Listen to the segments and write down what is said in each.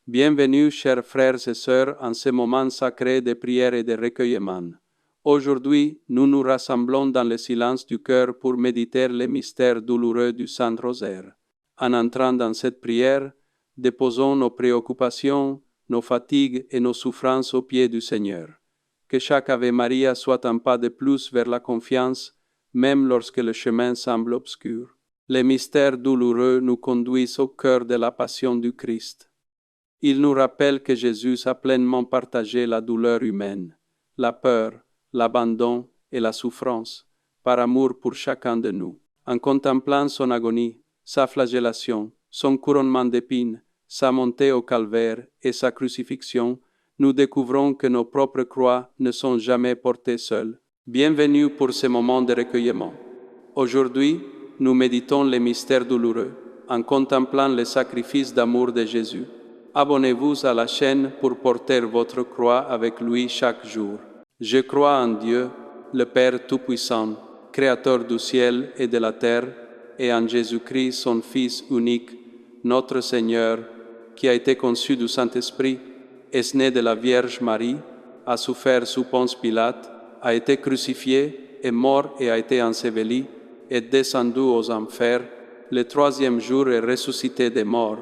Bienvenue, chers frères et sœurs, en ce moment sacré de prière et de recueillement. Aujourd'hui, nous nous rassemblons dans le silence du cœur pour méditer les mystères douloureux du Saint-Rosaire. En entrant dans cette prière, déposons nos préoccupations, nos fatigues et nos souffrances aux pieds du Seigneur. Que chaque Ave Maria soit un pas de plus vers la confiance, même lorsque le chemin semble obscur. Les mystères douloureux nous conduisent au cœur de la passion du Christ. Il nous rappelle que Jésus a pleinement partagé la douleur humaine, la peur, l'abandon et la souffrance, par amour pour chacun de nous. En contemplant son agonie, sa flagellation, son couronnement d'épines, sa montée au calvaire et sa crucifixion, nous découvrons que nos propres croix ne sont jamais portées seules. Bienvenue pour ce moment de recueillement. Aujourd'hui, nous méditons les mystères douloureux, en contemplant le sacrifice d'amour de Jésus. Abonnez-vous à la chaîne pour porter votre croix avec lui chaque jour. Je crois en Dieu, le Père Tout-Puissant, Créateur du ciel et de la terre, et en Jésus-Christ, son Fils unique, notre Seigneur, qui a été conçu du Saint-Esprit, est né de la Vierge Marie, a souffert sous Ponce Pilate, a été crucifié, est mort et a été enseveli, est descendu aux enfers, le troisième jour est ressuscité des morts,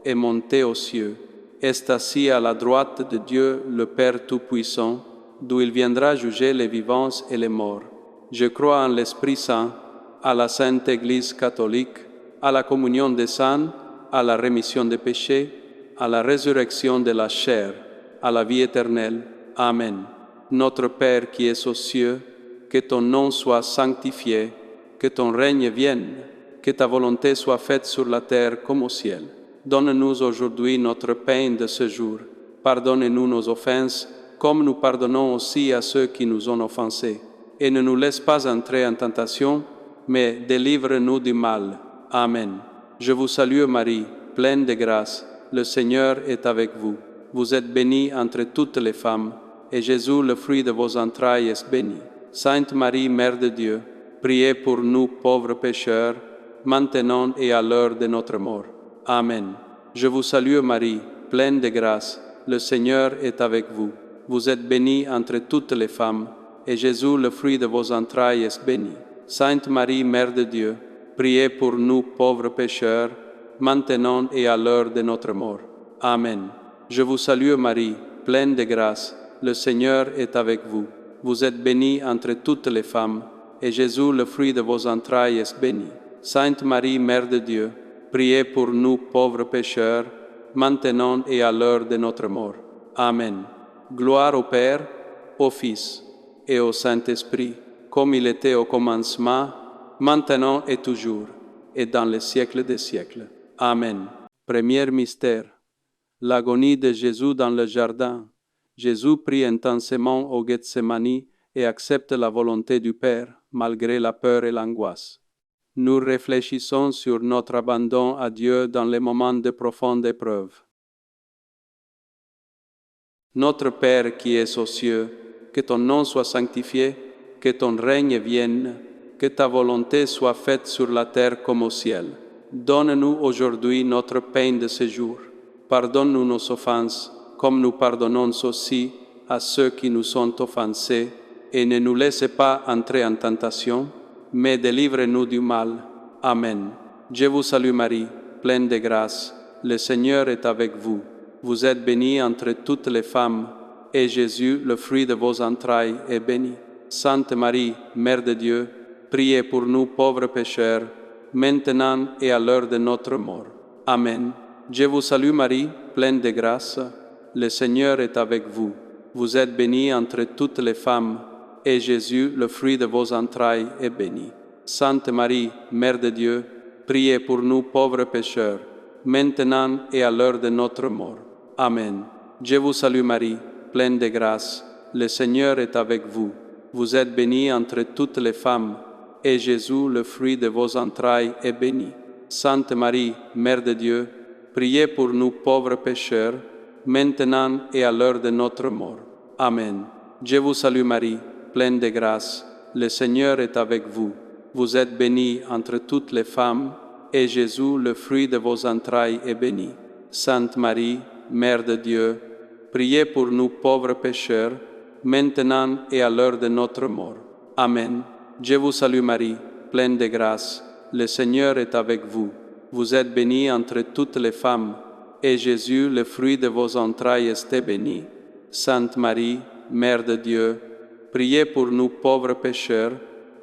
est monté aux cieux, est assis à la droite de Dieu le Père Tout-Puissant, d'où il viendra juger les vivants et les morts. Je crois en l'Esprit Saint, à la Sainte Église catholique, à la communion des saints, à la rémission des péchés, à la résurrection de la chair, à la vie éternelle. Amen. Notre Père qui es aux cieux, que ton nom soit sanctifié, que ton règne vienne, que ta volonté soit faite sur la terre comme au ciel. Donne-nous aujourd'hui notre pain de ce jour. Pardonne-nous nos offenses, comme nous pardonnons aussi à ceux qui nous ont offensés. Et ne nous laisse pas entrer en tentation, mais délivre-nous du mal. Amen. Je vous salue Marie, pleine de grâce. Le Seigneur est avec vous. Vous êtes bénie entre toutes les femmes, et Jésus, le fruit de vos entrailles, est béni. Sainte Marie, Mère de Dieu, priez pour nous pauvres pécheurs, maintenant et à l'heure de notre mort. Amen. Je vous salue Marie, pleine de grâce, le Seigneur est avec vous. Vous êtes bénie entre toutes les femmes, et Jésus, le fruit de vos entrailles, est béni. Sainte Marie, Mère de Dieu, priez pour nous pauvres pécheurs, maintenant et à l'heure de notre mort. Amen. Je vous salue Marie, pleine de grâce, le Seigneur est avec vous. Vous êtes bénie entre toutes les femmes, et Jésus, le fruit de vos entrailles, est béni. Sainte Marie, Mère de Dieu, priez pour nous pauvres pécheurs, maintenant et à l'heure de notre mort. Amen. Gloire au Père, au Fils et au Saint-Esprit, comme il était au commencement, maintenant et toujours, et dans les siècles des siècles. Amen. Premier mystère. L'agonie de Jésus dans le jardin. Jésus prie intensément au Gethsémani et accepte la volonté du Père, malgré la peur et l'angoisse. Nous réfléchissons sur notre abandon à Dieu dans les moments de profonde épreuve. Notre Père qui es aux cieux, que ton nom soit sanctifié, que ton règne vienne, que ta volonté soit faite sur la terre comme au ciel. Donne-nous aujourd'hui notre pain de ce jour. Pardonne-nous nos offenses, comme nous pardonnons aussi à ceux qui nous ont offensés, et ne nous laisse pas entrer en tentation, mais délivre-nous du mal. Amen. Je vous salue Marie, pleine de grâce, le Seigneur est avec vous. Vous êtes bénie entre toutes les femmes, et Jésus, le fruit de vos entrailles, est béni. Sainte Marie, Mère de Dieu, priez pour nous pauvres pécheurs, maintenant et à l'heure de notre mort. Amen. Je vous salue Marie, pleine de grâce, le Seigneur est avec vous. Vous êtes bénie entre toutes les femmes, et Jésus, le fruit de vos entrailles, est béni. Sainte Marie, Mère de Dieu, priez pour nous pauvres pécheurs, maintenant et à l'heure de notre mort. Amen. Je vous salue Marie, pleine de grâce, le Seigneur est avec vous. Vous êtes bénie entre toutes les femmes, et Jésus, le fruit de vos entrailles, est béni. Sainte Marie, Mère de Dieu, priez pour nous pauvres pécheurs, maintenant et à l'heure de notre mort. Amen. Je vous salue Marie, pleine de grâce, le Seigneur est avec vous. Vous êtes bénie entre toutes les femmes, et Jésus, le fruit de vos entrailles, est béni. Sainte Marie, Mère de Dieu, priez pour nous pauvres pécheurs, maintenant et à l'heure de notre mort. Amen. Je vous salue Marie, pleine de grâce, le Seigneur est avec vous. Vous êtes bénie entre toutes les femmes, et Jésus, le fruit de vos entrailles, est béni. Sainte Marie, Mère de Dieu, priez pour nous pauvres pécheurs,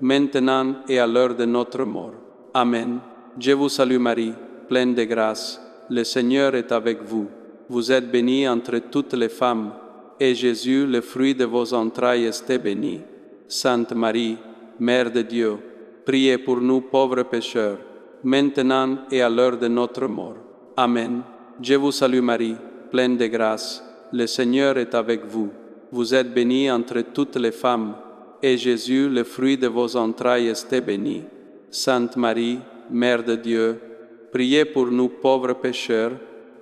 maintenant et à l'heure de notre mort. Amen. Je vous salue Marie, pleine de grâce, le Seigneur est avec vous. Vous êtes bénie entre toutes les femmes, et Jésus, le fruit de vos entrailles, est béni. Sainte Marie, Mère de Dieu, priez pour nous pauvres pécheurs, maintenant et à l'heure de notre mort. Amen. Je vous salue Marie, pleine de grâce, le Seigneur est avec vous. Vous êtes bénie entre toutes les femmes, et Jésus, le fruit de vos entrailles, est béni. Sainte Marie, Mère de Dieu, priez pour nous pauvres pécheurs,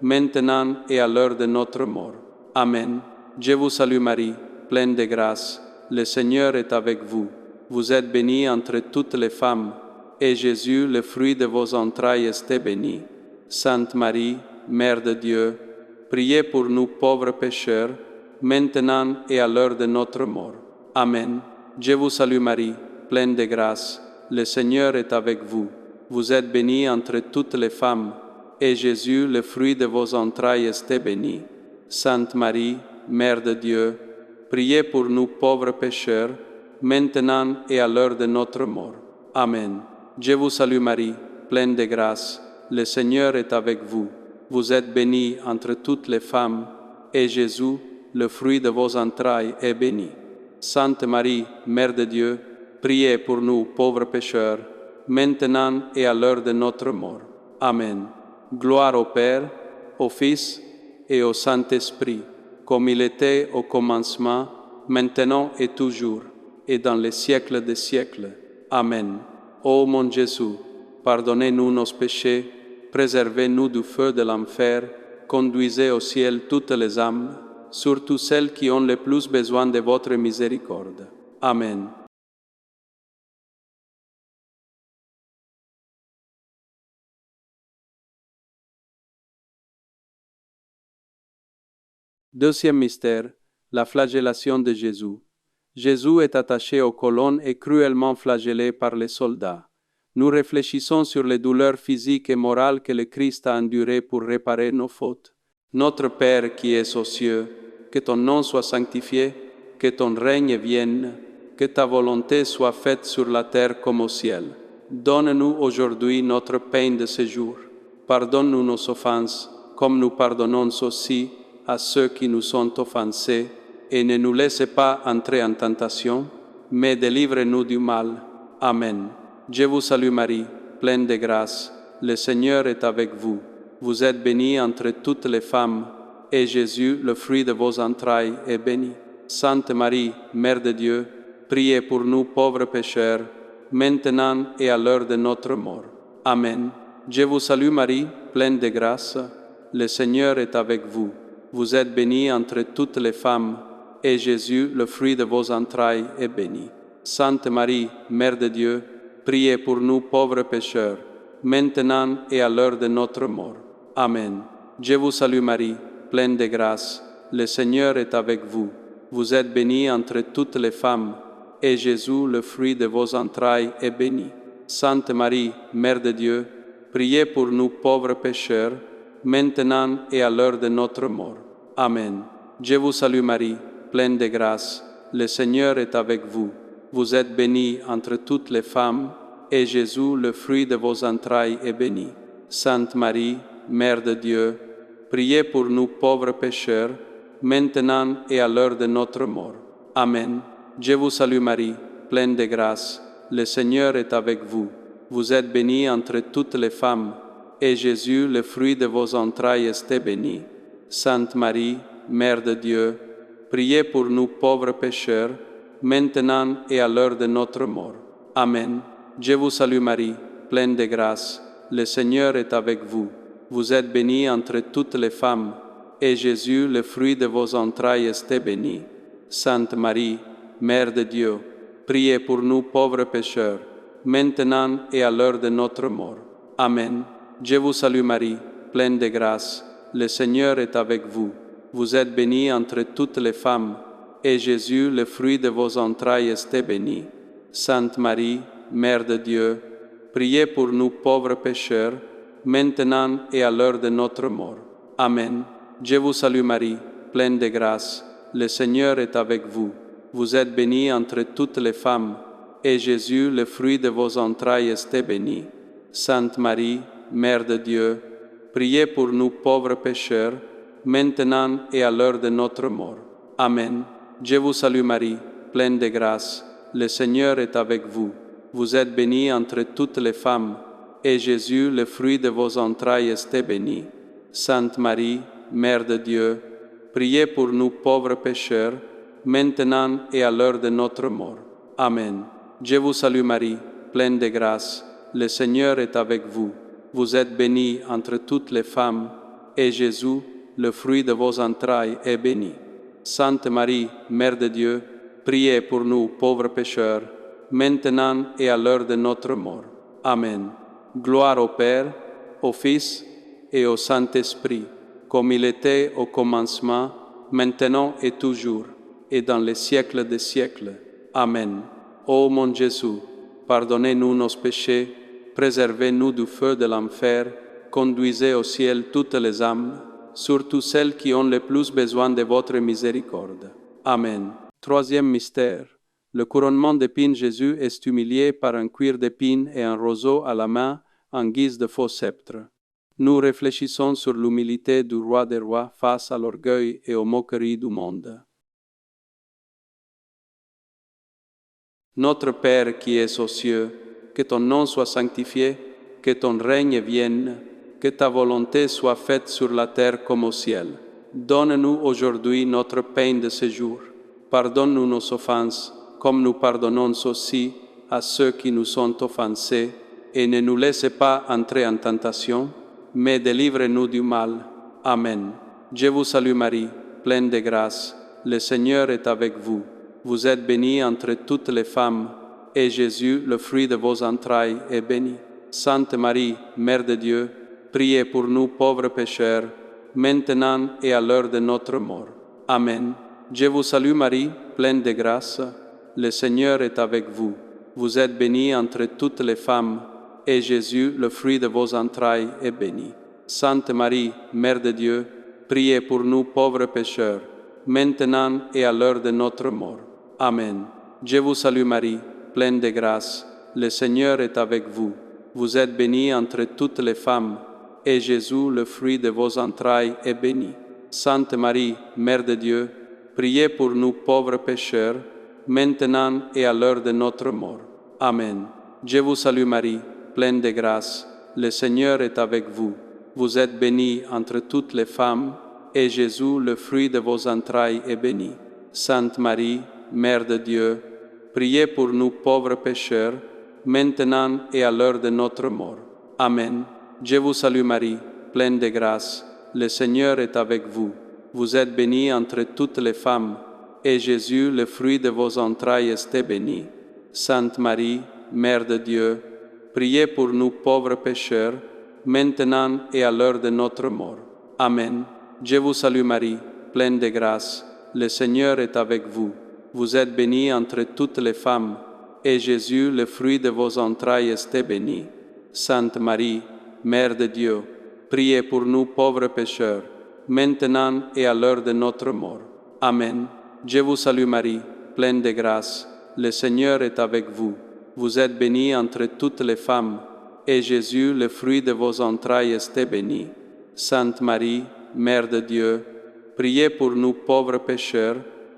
maintenant et à l'heure de notre mort. Amen. Je vous salue Marie, pleine de grâce, le Seigneur est avec vous. Vous êtes bénie entre toutes les femmes, et Jésus, le fruit de vos entrailles, est béni. Sainte Marie, Mère de Dieu, priez pour nous pauvres pécheurs, maintenant et à l'heure de notre mort. Amen. Je vous salue Marie, pleine de grâce, le Seigneur est avec vous. Vous êtes bénie entre toutes les femmes, et Jésus, le fruit de vos entrailles, est béni. Sainte Marie, Mère de Dieu, priez pour nous pauvres pécheurs, maintenant et à l'heure de notre mort. Amen. Je vous salue Marie, pleine de grâce, le Seigneur est avec vous. Vous êtes bénie entre toutes les femmes, et Jésus, le fruit de vos entrailles, est béni. Sainte Marie, Mère de Dieu, priez pour nous pauvres pécheurs, maintenant et à l'heure de notre mort. Amen. Gloire au Père, au Fils et au Saint-Esprit, comme il était au commencement, maintenant et toujours, et dans les siècles des siècles. Amen. Ô mon Jésus, pardonnez-nous nos péchés, préservez-nous du feu de l'enfer, conduisez au ciel toutes les âmes, surtout celles qui ont le plus besoin de votre miséricorde. Amen. Deuxième mystère, la flagellation de Jésus. Jésus est attaché aux colonnes et cruellement flagellé par les soldats. Nous réfléchissons sur les douleurs physiques et morales que le Christ a endurées pour réparer nos fautes. Notre Père qui es aux cieux, que ton nom soit sanctifié, que ton règne vienne, que ta volonté soit faite sur la terre comme au ciel. Donne-nous aujourd'hui notre pain de ce jour. Pardonne-nous nos offenses, comme nous pardonnons aussi à ceux qui nous sont offensés, et ne nous laisse pas entrer en tentation, mais délivre-nous du mal. Amen. Je vous salue Marie, pleine de grâce, le Seigneur est avec vous. Vous êtes bénie entre toutes les femmes, et Jésus, le fruit de vos entrailles, est béni. Sainte Marie, Mère de Dieu, priez pour nous pauvres pécheurs, maintenant et à l'heure de notre mort. Amen. Je vous salue Marie, pleine de grâce, le Seigneur est avec vous. Vous êtes bénie entre toutes les femmes, et Jésus, le fruit de vos entrailles, est béni. Sainte Marie, Mère de Dieu, priez pour nous pauvres pécheurs, maintenant et à l'heure de notre mort. Amen. Je vous salue Marie, pleine de grâce, le Seigneur est avec vous. Vous êtes bénie entre toutes les femmes, et Jésus, le fruit de vos entrailles, est béni. Sainte Marie, Mère de Dieu, priez pour nous pauvres pécheurs, maintenant et à l'heure de notre mort. Amen. Je vous salue Marie, pleine de grâce, le Seigneur est avec vous. Vous êtes bénie entre toutes les femmes, et Jésus, le fruit de vos entrailles, est béni. Sainte Marie, Mère de Dieu, priez pour nous pauvres pécheurs, maintenant et à l'heure de notre mort. Amen. Je vous salue Marie, pleine de grâce, le Seigneur est avec vous. Vous êtes bénie entre toutes les femmes, et Jésus, le fruit de vos entrailles, est béni. Sainte Marie, Mère de Dieu, priez pour nous pauvres pécheurs, maintenant et à l'heure de notre mort. Amen. Je vous salue Marie, pleine de grâce, le Seigneur est avec vous. Vous êtes bénie entre toutes les femmes, et Jésus, le fruit de vos entrailles, est béni. Sainte Marie, Mère de Dieu, priez pour nous pauvres pécheurs, maintenant et à l'heure de notre mort. Amen. Je vous salue Marie, pleine de grâce, le Seigneur est avec vous. Vous êtes bénie entre toutes les femmes, et Jésus, le fruit de vos entrailles, est béni. Sainte Marie, Mère de Dieu, priez pour nous pauvres pécheurs, maintenant et à l'heure de notre mort. Amen. Je vous salue Marie, pleine de grâce, le Seigneur est avec vous. Vous êtes bénie entre toutes les femmes, et Jésus, le fruit de vos entrailles, est béni. Sainte Marie, Mère de Dieu, priez pour nous pauvres pécheurs, maintenant et à l'heure de notre mort. Amen. Je vous salue Marie, pleine de grâce, le Seigneur est avec vous. Vous êtes bénie entre toutes les femmes, et Jésus, le fruit de vos entrailles, est béni. Sainte Marie, Mère de Dieu, priez pour nous pauvres pécheurs, maintenant et à l'heure de notre mort. Amen. Je vous salue Marie, pleine de grâce, le Seigneur est avec vous. Vous êtes bénie entre toutes les femmes, et Jésus, le fruit de vos entrailles, est béni. Sainte Marie, Mère de Dieu, priez pour nous pauvres pécheurs, maintenant et à l'heure de notre mort. Amen. Gloire au Père, au Fils et au Saint-Esprit, comme il était au commencement, maintenant et toujours, et dans les siècles des siècles. Amen. Ô mon Jésus, pardonnez-nous nos péchés, préservez-nous du feu de l'enfer, conduisez au ciel toutes les âmes, surtout celles qui ont le plus besoin de votre miséricorde. Amen. Troisième mystère. Le couronnement d'épines, Jésus est humilié par un cuir d'épines et un roseau à la main en guise de faux sceptre. Nous réfléchissons sur l'humilité du roi des rois face à l'orgueil et aux moqueries du monde. Notre Père qui es aux cieux, que ton nom soit sanctifié, que ton règne vienne, que ta volonté soit faite sur la terre comme au ciel. Donne-nous aujourd'hui notre pain de ce jour. Pardonne-nous nos offenses, comme nous pardonnons aussi à ceux qui nous ont offensés, et ne nous laisse pas entrer en tentation, mais délivre-nous du mal. Amen. Je vous salue Marie, pleine de grâce, le Seigneur est avec vous. Vous êtes bénie entre toutes les femmes, et Jésus, le fruit de vos entrailles, est béni. Sainte Marie, Mère de Dieu, priez pour nous pauvres pécheurs, maintenant et à l'heure de notre mort. Amen. Je vous salue Marie, pleine de grâce, le Seigneur est avec vous. Vous êtes bénie entre toutes les femmes, et Jésus, le fruit de vos entrailles, est béni. Sainte Marie, Mère de Dieu, priez pour nous pauvres pécheurs, maintenant et à l'heure de notre mort. Amen. Je vous salue Marie, pleine de grâce, le Seigneur est avec vous. Vous êtes bénie entre toutes les femmes, et Jésus, le fruit de vos entrailles, est béni. Sainte Marie, Mère de Dieu, priez pour nous pauvres pécheurs, maintenant et à l'heure de notre mort. Amen. Je vous salue Marie, pleine de grâce, le Seigneur est avec vous. Vous êtes bénie entre toutes les femmes, et Jésus, le fruit de vos entrailles, est béni. Sainte Marie, Mère de Dieu, priez pour nous pauvres pécheurs, maintenant et à l'heure de notre mort. Amen. Je vous salue Marie, pleine de grâce, le Seigneur est avec vous. Vous êtes bénie entre toutes les femmes, et Jésus, le fruit de vos entrailles, est béni. Sainte Marie, Mère de Dieu, priez pour nous pauvres pécheurs, maintenant et à l'heure de notre mort. Amen. Je vous salue Marie, pleine de grâce, le Seigneur est avec vous. Vous êtes bénie entre toutes les femmes, et Jésus, le fruit de vos entrailles, est béni. Sainte Marie, Mère de Dieu, priez pour nous pauvres pécheurs, maintenant et à l'heure de notre mort. Amen. Je vous salue Marie, pleine de grâce, le Seigneur est avec vous. Vous êtes bénie entre toutes les femmes, et Jésus, le fruit de vos entrailles, est béni. Sainte Marie, Mère de Dieu, priez pour nous pauvres pécheurs,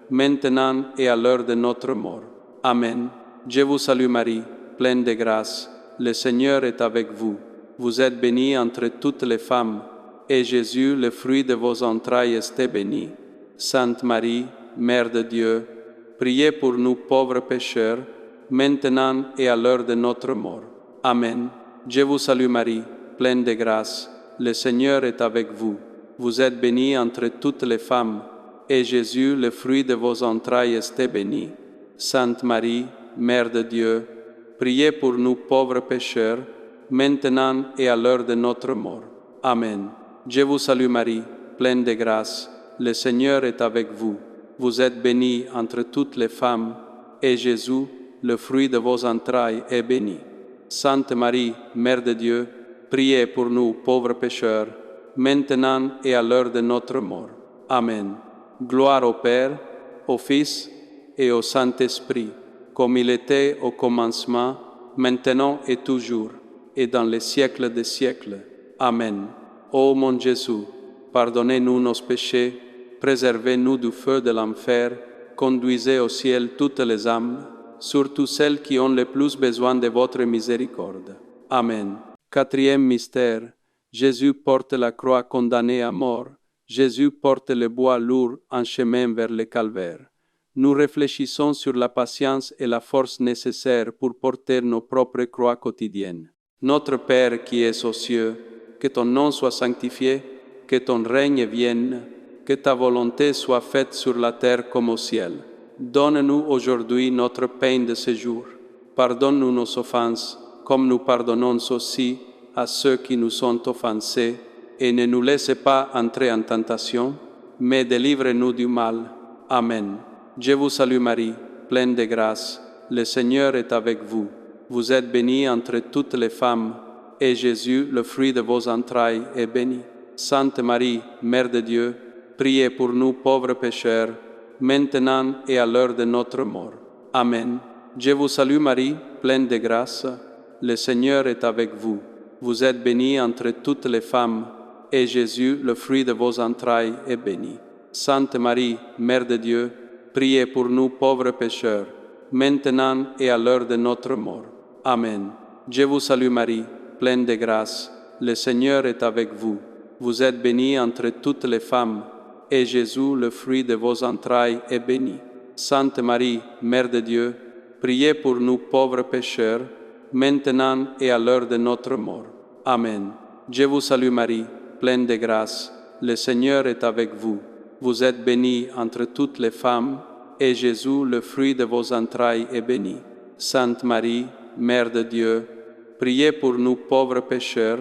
maintenant et à l'heure de notre mort. Amen. Je vous salue Marie, pleine de grâce, le Seigneur est avec vous. Vous êtes bénie entre toutes les femmes, et Jésus, le fruit de vos entrailles, est béni. Sainte Marie, Mère de Dieu, priez pour nous pauvres pécheurs, maintenant et à l'heure de notre mort. Amen. Je vous salue Marie, pleine de grâce, le Seigneur est avec vous. Vous êtes bénie entre toutes les femmes, et Jésus, le fruit de vos entrailles, est béni. Sainte Marie, Mère de Dieu, priez pour nous pauvres pécheurs, maintenant et à l'heure de notre mort. Amen. Je vous salue Marie, pleine de grâce, le Seigneur est avec vous. Vous êtes bénie entre toutes les femmes, et Jésus, le fruit de vos entrailles, est béni. Sainte Marie, Mère de Dieu, priez pour nous pauvres pécheurs, maintenant et à l'heure de notre mort. Amen. Gloire au Père, au Fils et au Saint-Esprit, comme il était au commencement, maintenant et toujours, et dans les siècles des siècles. Amen. Ô mon Jésus, pardonnez-nous nos péchés, préservez-nous du feu de l'enfer, conduisez au ciel toutes les âmes, surtout celles qui ont le plus besoin de votre miséricorde. Amen. Quatrième mystère. Jésus porte la croix condamnée à mort. Jésus porte le bois lourd en chemin vers le calvaire. Nous réfléchissons sur la patience et la force nécessaires pour porter nos propres croix quotidiennes. Notre Père qui es aux cieux, que ton nom soit sanctifié, que ton règne vienne, que ta volonté soit faite sur la terre comme au ciel. Donne-nous aujourd'hui notre pain de ce jour. Pardonne-nous nos offenses, comme nous pardonnons aussi à ceux qui nous ont offensés, et ne nous laisse pas entrer en tentation, mais délivre-nous du mal. Amen. Je vous salue Marie, pleine de grâce, le Seigneur est avec vous. Vous êtes bénie entre toutes les femmes, et Jésus, le fruit de vos entrailles, est béni. Sainte Marie, Mère de Dieu, priez pour nous pauvres pécheurs, maintenant et à l'heure de notre mort. Amen. Je vous salue Marie, pleine de grâce, le Seigneur est avec vous. Vous êtes bénie entre toutes les femmes, et Jésus, le fruit de vos entrailles, est béni. Sainte Marie, Mère de Dieu, priez pour nous pauvres pécheurs, maintenant et à l'heure de notre mort. Amen. Je vous salue Marie, pleine de grâce, le Seigneur est avec vous. Vous êtes bénie entre toutes les femmes, et Jésus, le fruit de vos entrailles, est béni. Sainte Marie, Mère de Dieu, priez pour nous pauvres pécheurs, maintenant et à l'heure de notre mort. Amen. Je vous salue Marie, pleine de grâce, le Seigneur est avec vous. Vous êtes bénie entre toutes les femmes, et Jésus, le fruit de vos entrailles, est béni. Sainte Marie, Mère de Dieu, priez pour nous pauvres pécheurs,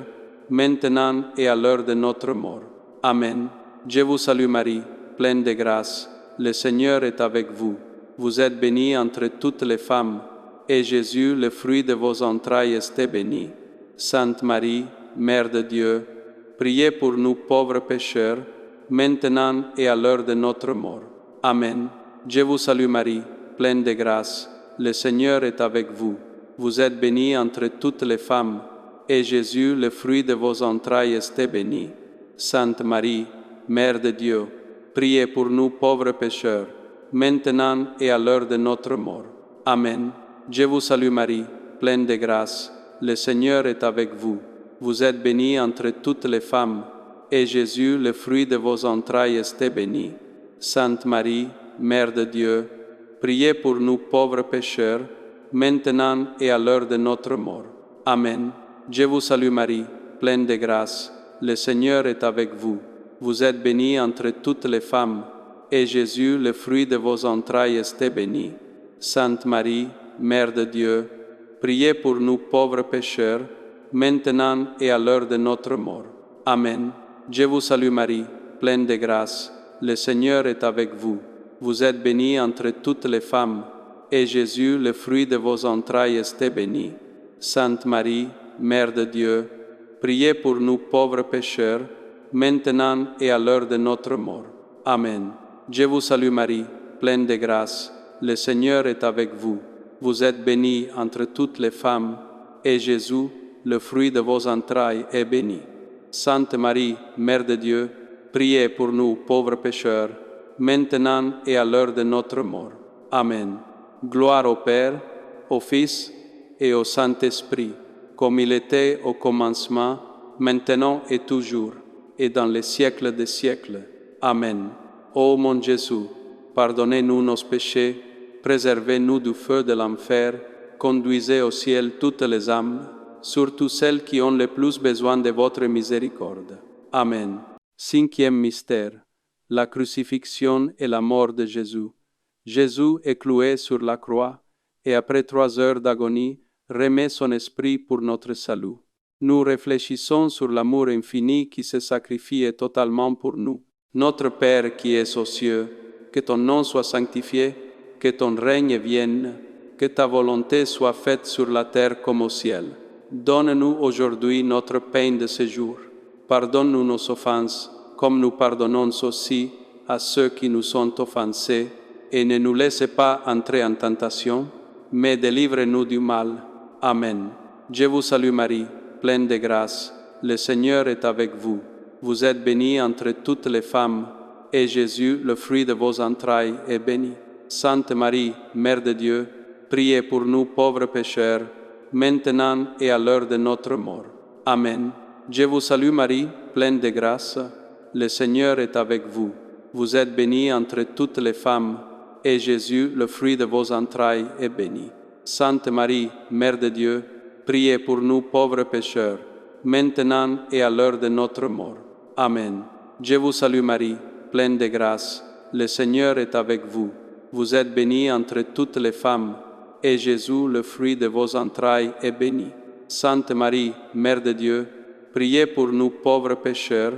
maintenant et à l'heure de notre mort. Amen. Je vous salue Marie, pleine de grâce, le Seigneur est avec vous. Vous êtes bénie entre toutes les femmes, et Jésus, le fruit de vos entrailles, est béni. Sainte Marie, Mère de Dieu, priez pour nous pauvres pécheurs, maintenant et à l'heure de notre mort. Amen. Je vous salue Marie, pleine de grâce, le Seigneur est avec vous. Vous êtes bénie entre toutes les femmes, et Jésus, le fruit de vos entrailles, est béni. Sainte Marie, Mère de Dieu, priez pour nous pauvres pécheurs, maintenant et à l'heure de notre mort. Amen. Je vous salue Marie, pleine de grâce, le Seigneur est avec vous. Vous êtes bénie entre toutes les femmes, et Jésus, le fruit de vos entrailles, est béni. Sainte Marie, Mère de Dieu, priez pour nous pauvres pécheurs, maintenant et à l'heure de notre mort. Amen. Je vous salue Marie, pleine de grâce, le Seigneur est avec vous. Vous êtes bénie entre toutes les femmes, et Jésus, le fruit de vos entrailles, est béni. Sainte Marie, Mère de Dieu, priez pour nous pauvres pécheurs, maintenant et à l'heure de notre mort. Amen. Je vous salue Marie, pleine de grâce, le Seigneur est avec vous. Vous êtes bénie entre toutes les femmes, et Jésus, le fruit de vos entrailles, est béni. Sainte Marie, Mère de Dieu, priez pour nous pauvres pécheurs, maintenant et à l'heure de notre mort. Amen. Je vous salue Marie, pleine de grâce, le Seigneur est avec vous. Vous êtes bénie entre toutes les femmes, et Jésus, le fruit de vos entrailles, est béni. Sainte Marie, Mère de Dieu, priez pour nous pauvres pécheurs, maintenant et à l'heure de notre mort. Amen. Gloire au Père, au Fils et au Saint-Esprit, comme il était au commencement, maintenant et toujours, et dans les siècles des siècles. Amen. Ô mon Jésus, pardonnez-nous nos péchés, préservez-nous du feu de l'enfer, conduisez au ciel toutes les âmes, surtout celles qui ont le plus besoin de votre miséricorde. Amen. Cinquième mystère, la crucifixion et la mort de Jésus. Jésus est cloué sur la croix, et après 3 heures d'agonie, remet son esprit pour notre salut. Nous réfléchissons sur l'amour infini qui se sacrifie totalement pour nous. Notre Père qui es aux cieux, que ton nom soit sanctifié, que ton règne vienne, que ta volonté soit faite sur la terre comme au ciel. Donne-nous aujourd'hui notre pain de ce jour. Pardonne-nous nos offenses, comme nous pardonnons aussi à ceux qui nous sont offensés, et ne nous laisse pas entrer en tentation, mais délivre-nous du mal. Amen. Je vous salue Marie, pleine de grâce, le Seigneur est avec vous. Vous êtes bénie entre toutes les femmes, et Jésus, le fruit de vos entrailles, est béni. Sainte Marie, Mère de Dieu, priez pour nous pauvres pécheurs, maintenant et à l'heure de notre mort. Amen. Je vous salue Marie, pleine de grâce, le Seigneur est avec vous. Vous êtes bénie entre toutes les femmes, et Jésus, le fruit de vos entrailles, est béni. Sainte Marie, Mère de Dieu, priez pour nous pauvres pécheurs, maintenant et à l'heure de notre mort. Amen. Je vous salue Marie, pleine de grâce, le Seigneur est avec vous. Vous êtes bénie entre toutes les femmes, et Jésus, le fruit de vos entrailles, est béni. Sainte Marie, Mère de Dieu, priez pour nous pauvres pécheurs,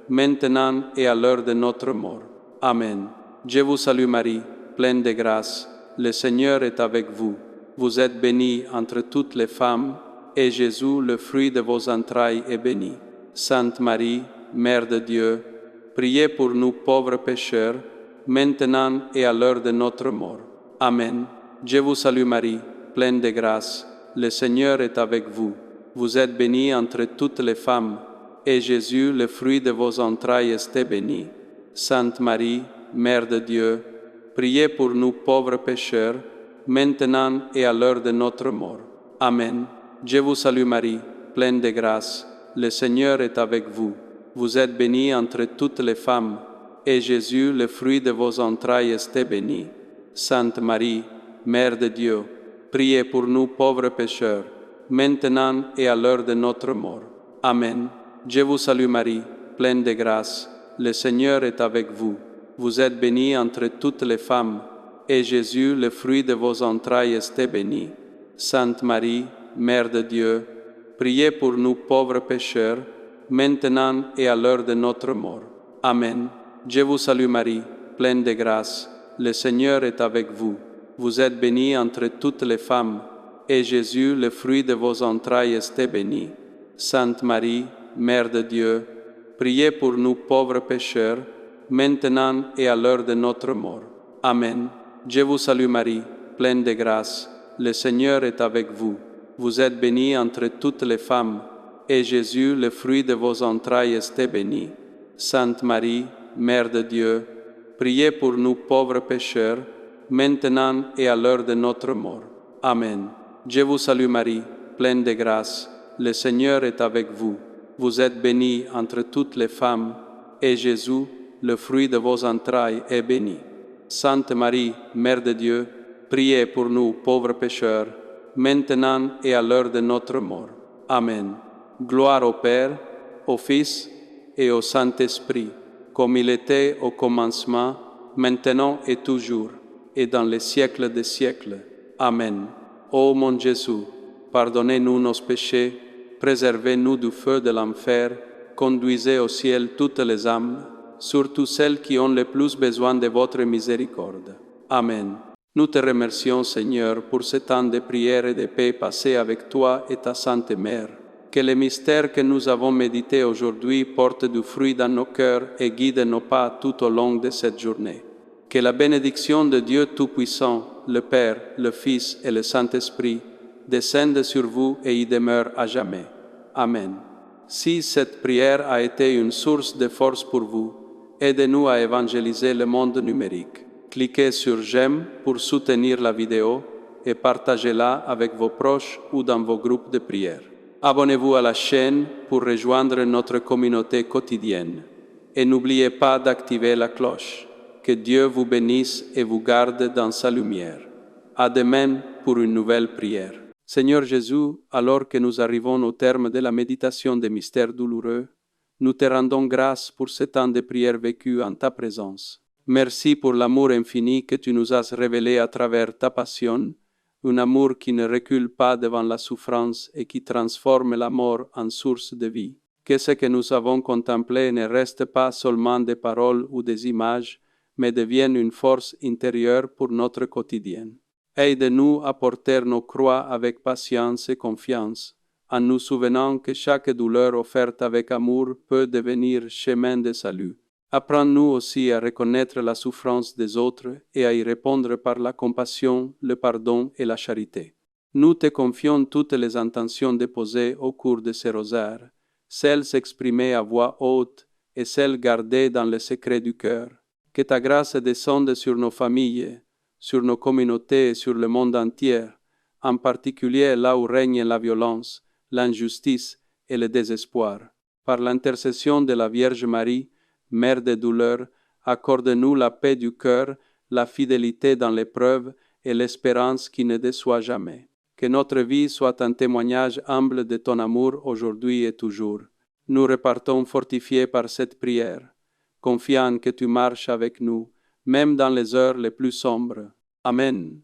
maintenant et à l'heure de notre mort. Amen. Je vous salue Marie, pleine de grâce, le Seigneur est avec vous. Vous êtes bénie entre toutes les femmes, et Jésus, le fruit de vos entrailles, est béni. Sainte Marie, Mère de Dieu, priez pour nous pauvres pécheurs, maintenant et à l'heure de notre mort. Amen. Je vous salue Marie, pleine de grâce, le Seigneur est avec vous. Vous êtes bénie entre toutes les femmes, et Jésus, le fruit de vos entrailles, est béni. Sainte Marie, Mère de Dieu, priez pour nous pauvres pécheurs, maintenant et à l'heure de notre mort. Amen. Je vous salue Marie, pleine de grâce, le Seigneur est avec vous. Vous êtes bénie entre toutes les femmes, et Jésus, le fruit de vos entrailles, est béni. Sainte Marie, Mère de Dieu, priez pour nous pauvres pécheurs, maintenant et à l'heure de notre mort. Amen. Je vous salue Marie, pleine de grâce, le Seigneur est avec vous. Vous êtes bénie entre toutes les femmes, et Jésus, le fruit de vos entrailles, est béni. Sainte Marie, Mère de Dieu, priez pour nous pauvres pécheurs, maintenant et à l'heure de notre mort. Amen. Je vous salue Marie, pleine de grâce, le Seigneur est avec vous. Vous êtes bénie entre toutes les femmes, et Jésus, le fruit de vos entrailles, est béni. Sainte Marie, Mère de Dieu, priez pour nous pauvres pécheurs, maintenant et à l'heure de notre mort. Amen. Je vous salue Marie, pleine de grâce, le Seigneur est avec vous. Vous êtes bénie entre toutes les femmes, et Jésus, le fruit de vos entrailles, est béni. Sainte Marie, Mère de Dieu, priez pour nous pauvres pécheurs, maintenant et à l'heure de notre mort. Amen. Je vous salue Marie, pleine de grâce, le Seigneur est avec vous. Vous êtes bénie entre toutes les femmes, et Jésus, le fruit de vos entrailles, est béni. Sainte Marie, Mère de Dieu, priez pour nous pauvres pécheurs, maintenant et à l'heure de notre mort. Amen. Gloire au Père, au Fils et au Saint-Esprit, comme il était au commencement, maintenant et toujours, et dans les siècles des siècles. Amen. Ô mon Jésus, pardonnez-nous nos péchés, préservez-nous du feu de l'enfer, conduisez au ciel toutes les âmes, surtout celles qui ont le plus besoin de votre miséricorde. Amen. Nous te remercions, Seigneur, pour ce temps de prière et de paix passé avec toi et ta Sainte Mère. Que les mystères que nous avons médités aujourd'hui portent du fruit dans nos cœurs et guident nos pas tout au long de cette journée. Que la bénédiction de Dieu Tout-Puissant, le Père, le Fils et le Saint-Esprit, descende sur vous et y demeure à jamais. Amen. Si cette prière a été une source de force pour vous, aidez-nous à évangéliser le monde numérique. Cliquez sur j'aime pour soutenir la vidéo et partagez-la avec vos proches ou dans vos groupes de prière. Abonnez-vous à la chaîne pour rejoindre notre communauté quotidienne. Et n'oubliez pas d'activer la cloche. Que Dieu vous bénisse et vous garde dans sa lumière. À demain pour une nouvelle prière. Seigneur Jésus, alors que nous arrivons au terme de la méditation des mystères douloureux, nous te rendons grâce pour ce temps de prière vécu en ta présence. Merci pour l'amour infini que tu nous as révélé à travers ta passion, un amour qui ne recule pas devant la souffrance et qui transforme la mort en source de vie. Que ce que nous avons contemplé ne reste pas seulement des paroles ou des images, mais devienne une force intérieure pour notre quotidien. Aide-nous à porter nos croix avec patience et confiance, en nous souvenant que chaque douleur offerte avec amour peut devenir chemin de salut. Apprends-nous aussi à reconnaître la souffrance des autres et à y répondre par la compassion, le pardon et la charité. Nous te confions toutes les intentions déposées au cours de ce rosaire, celles exprimées à voix haute et celles gardées dans le secret du cœur. Que ta grâce descende sur nos familles, sur nos communautés et sur le monde entier, en particulier là où règne la violence, l'injustice et le désespoir. Par l'intercession de la Vierge Marie, Mère des douleurs, accorde-nous la paix du cœur, la fidélité dans l'épreuve et l'espérance qui ne déçoit jamais. Que notre vie soit un témoignage humble de ton amour aujourd'hui et toujours. Nous repartons fortifiés par cette prière, confiant que tu marches avec nous, même dans les heures les plus sombres. Amen.